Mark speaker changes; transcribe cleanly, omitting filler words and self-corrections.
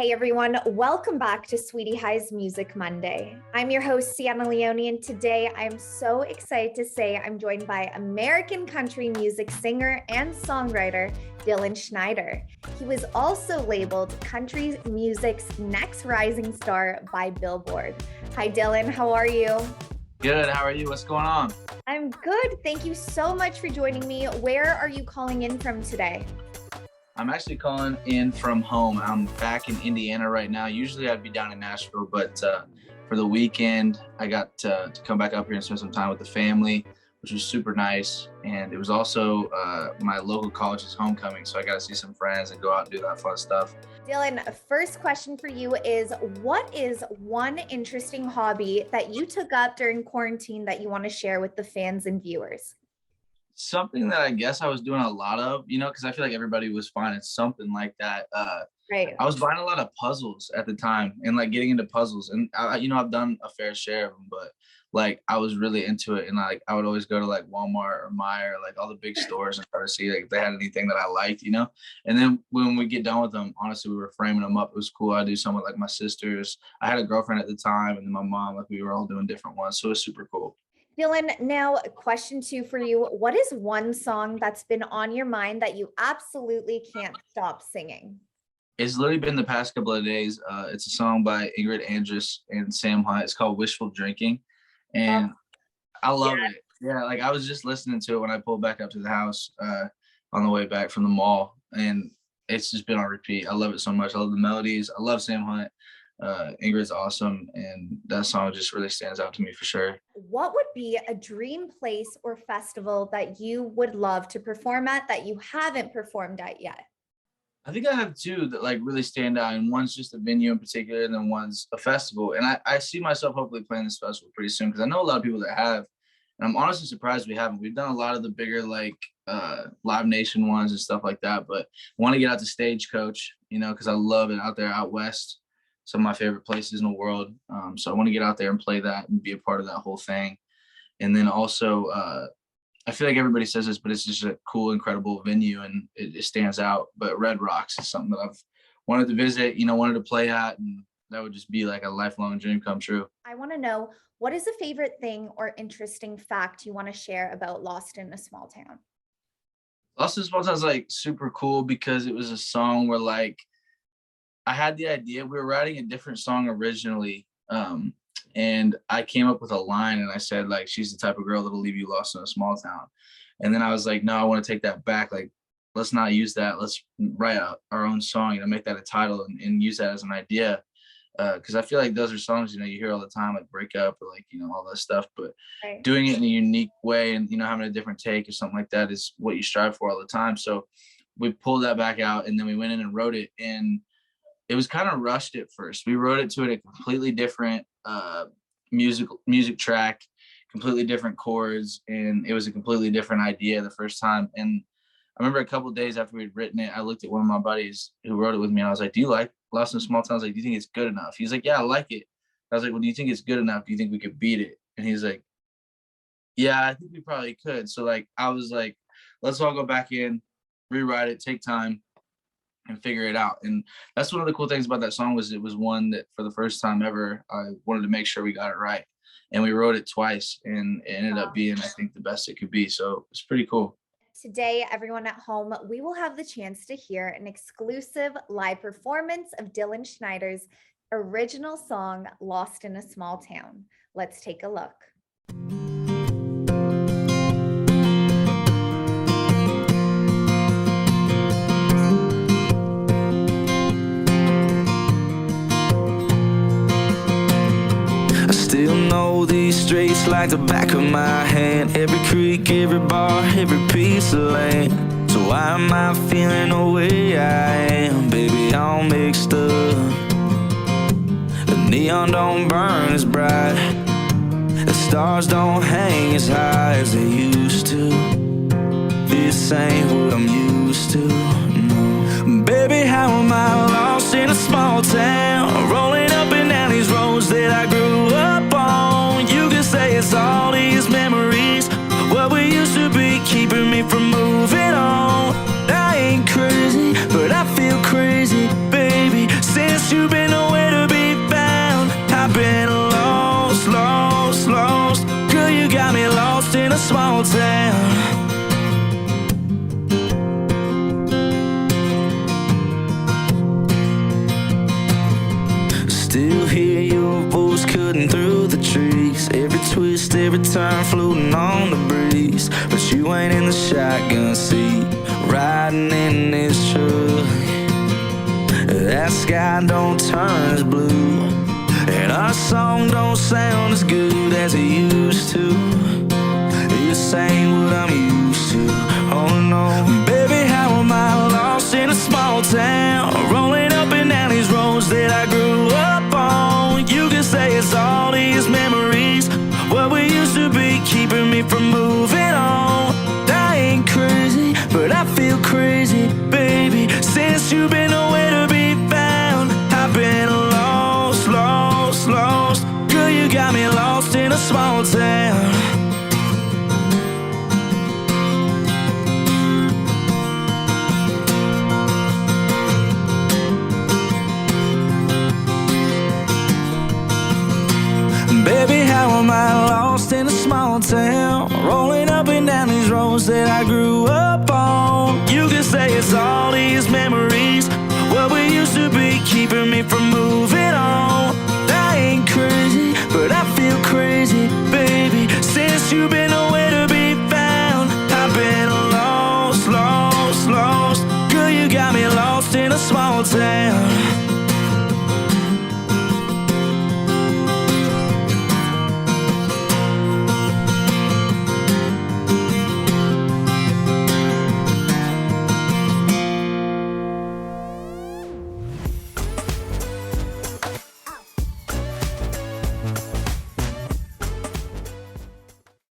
Speaker 1: Hey everyone, welcome back to Sweetie High's Music Monday. I'm your host, Sienna Leone, and today I'm so excited to say I'm joined by American country music singer and songwriter, Dylan Schneider. He was also labeled country music's next rising star by Billboard. Hi Dylan, how are you?
Speaker 2: Good, how are you? What's going on?
Speaker 1: I'm good, thank you so much for joining me. Where are you calling in from today?
Speaker 2: I'm actually calling in from home. I'm back in Indiana right now. Usually I'd be down in Nashville, but for the weekend, I got to come back up here and spend some time with the family, which was super nice. And it was also my local college's homecoming, so I got to see some friends and go out and do that fun stuff.
Speaker 1: Dylan, first question for you is, what is one interesting hobby that you took up during quarantine that you want to share with the fans and viewers?
Speaker 2: Something that I guess I was doing a lot of, because I feel like everybody was finding something like that.
Speaker 1: Right.
Speaker 2: I was buying a lot of puzzles at the time and like getting into puzzles. And I've done a fair share of them, but like I was really into it. And like I would always go to like Walmart or Meijer, like all the big stores, and try to see like if they had anything that I liked, And then when we get done with them, honestly, we were framing them up. It was cool. I do some with like my sisters. I had a girlfriend at the time, and then my mom. Like we were all doing different ones, so it was super cool.
Speaker 1: Dylan, now question 2 for you. What is one song that's been on your mind that you absolutely can't stop singing?
Speaker 2: It's literally been the past couple of days. It's a song by Ingrid Andress and Sam Hunt. It's called Wishful Drinking. And I love it. Yeah, like I was just listening to it when I pulled back up to the house on the way back from the mall. And it's just been on repeat. I love it so much. I love the melodies. I love Sam Hunt. Ingrid's awesome, and that song just really stands out to me for sure.
Speaker 1: What would be a dream place or festival that you would love to perform at that you haven't performed at yet?
Speaker 2: I think I have two that like really stand out, and one's just a venue in particular, and then one's a festival. And I see myself hopefully playing this festival pretty soon, because I know a lot of people that have, and I'm honestly surprised we haven't. We've done a lot of the bigger like Live Nation ones and stuff like that, but I want to get out to Stagecoach, because I love it out there out west. Some of my favorite places in the world. So I want to get out there and play that and be a part of that whole thing. And then also, I feel like everybody says this, but it's just a cool, incredible venue, and it stands out. But Red Rocks is something that I've wanted to visit, wanted to play at, and that would just be like a lifelong dream come true.
Speaker 1: I want to know, what is a favorite thing or interesting fact you want to share about Lost in a Small Town?
Speaker 2: Lost in a Small Town is like super cool because it was a song where like, I had the idea. We were writing a different song originally, and I came up with a line, and I said, like, she's the type of girl that'll leave you lost in a small town. And then I was like, no, I want to take that back. Like, let's not use that. Let's write our own song, make that a title and use that as an idea. Because I feel like those are songs, you hear all the time, like Break Up or like, all that stuff. But
Speaker 1: right.
Speaker 2: Doing it in a unique way and, having a different take or something like that is what you strive for all the time. So we pulled that back out, and then we went in and wrote it. And it was kind of rushed at first. We wrote it to a completely different music track, completely different chords, and it was a completely different idea the first time. And I remember a couple of days after we'd written it, I looked at one of my buddies who wrote it with me, and I was like, do you like Lost in a Small Town? I was like, do you think it's good enough? He's like, yeah, I like it. I was like, well, do you think it's good enough? Do you think we could beat it? And he's like, yeah, I think we probably could. So like, I was like, let's all go back in, rewrite it, take time, and figure it out. And that's one of the cool things about that song was it was one that for the first time ever, I wanted to make sure we got it right. And we wrote it twice, and it ended up being, I think, the best it could be. So it's pretty cool.
Speaker 1: Today, everyone at home, we will have the chance to hear an exclusive live performance of Dylan Schneider's original song, Lost in a Small Town. Let's take a look.
Speaker 3: Still know these streets like the back of my hand. Every creek, every bar, every piece of land. So why am I feeling the way I am? Baby, all mixed up. The neon don't burn as bright. The stars don't hang as high as they used to. This ain't what I'm used to, no. Baby, how am I lost in a small town? Rolling up and down these roads that I grew up on. You can say it's all these memories, what we used to be, keeping me from moving on. I ain't crazy, but I feel crazy, baby, since you lost every time floating on the breeze. But you ain't in the shotgun seat, riding in this truck. That sky don't turn as blue, and our song don't sound as good as it used to. This ain't what I'm used to, oh no. Baby, how am I lost in a small town, rolling up and down these roads that I grew up on? You can say it's all these memories, what we used to be, keeping me from moving on. I ain't crazy, but I feel crazy, baby, since you've been nowhere to be found. I've been lost, lost, lost. Girl, you got me lost in a small town. Baby, how am I lost in a small town, rolling up and down these roads that I grew up on? You can say it's all these memories, what we used to be, keeping me from moving on. I ain't crazy, but I feel crazy, baby, since you've been nowhere to be found. I've been lost, lost, lost. Girl, you got me lost in a small town.